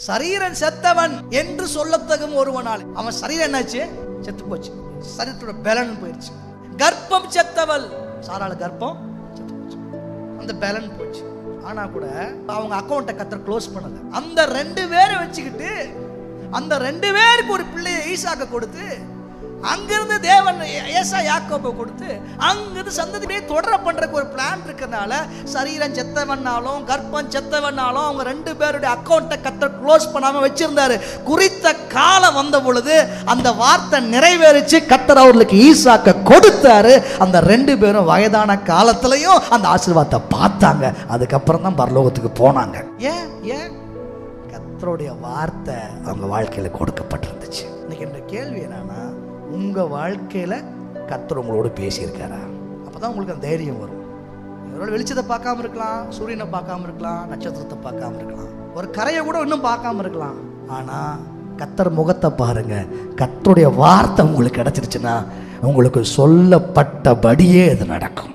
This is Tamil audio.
சரீரன் செத்தவன் என்று சொல்லத்தகும் ஒருவனால் அவன் சரீரம் என்னாச்சு? செத்து போச்சு. சரீரத்தோட பலன் போயிடுச்சு. கர்ப்பம் செத்தவள், சாராள கர்ப்பம் செத்து போச்சு, அந்த பலன் போச்சு. ஆனா கூட அவங்க அக்கௌண்ட்டை கர்த்தர் க்ளோஸ் பண்ணல. அந்த 2 பேரை வச்சுக்கிட்டு அந்த 2 பேருக்கு ஒரு பிள்ளையை ஈசாக்க கொடுத்து, அங்கிருந்து தேவன் ஏசா யாக்கோபை கொடுத்து, அங்கிருந்து சந்ததியை தொடர பண்றதுக்கு ஒரு பிளான் இருக்கிறதுனால சரீரம் செத்தவனாலும் கர்ப்பம் செத்தவனாலும் அவங்க 2 பேருடைய அக்கௌண்ட்டை கர்த்தர் க்ளோஸ் பண்ணாம வச்சிருந்தாரு. குறித்த காலம் வந்த பொழுது அந்த வார்த்தை நிறைவேறிச்சு. கர்த்தர் அவர்களுக்கு ஈசாக்க கொடுத்தாரு. அந்த 2 பேரும் வயதான காலத்திலையும் அந்த ஆசீர்வாதத்தை பார்த்தாங்க. அதுக்கப்புறம் தான் பரலோகத்துக்கு போனாங்க. ஏன் கர்த்தருடைய வார்த்தை அவங்க வாழ்க்கையில கொடுக்கப்பட்டிருந்துச்சு. இன்னைக்கு இந்த கேள்வி என்னன்னா, உங்க வாழ்க்கையில கர்த்தர் உங்களோடு பேசியிருக்காரா? அப்பதான் உங்களுக்கு அந்த தைரியம் வரும். ஒரு வெளிச்சத்தை பார்க்காம இருக்கலாம், சூரியனை பார்க்காம இருக்கலாம், நட்சத்திரத்தை பார்க்காம இருக்கலாம், ஒரு கரையை கூட இன்னும் பார்க்காம இருக்கலாம். ஆனா கர்த்தர் முகத்தை பாருங்க. கர்த்தருடைய வார்த்தை உங்களுக்கு கிடைச்சிருச்சுன்னா உங்களுக்கு சொல்லப்பட்டபடியே அது நடக்கும்.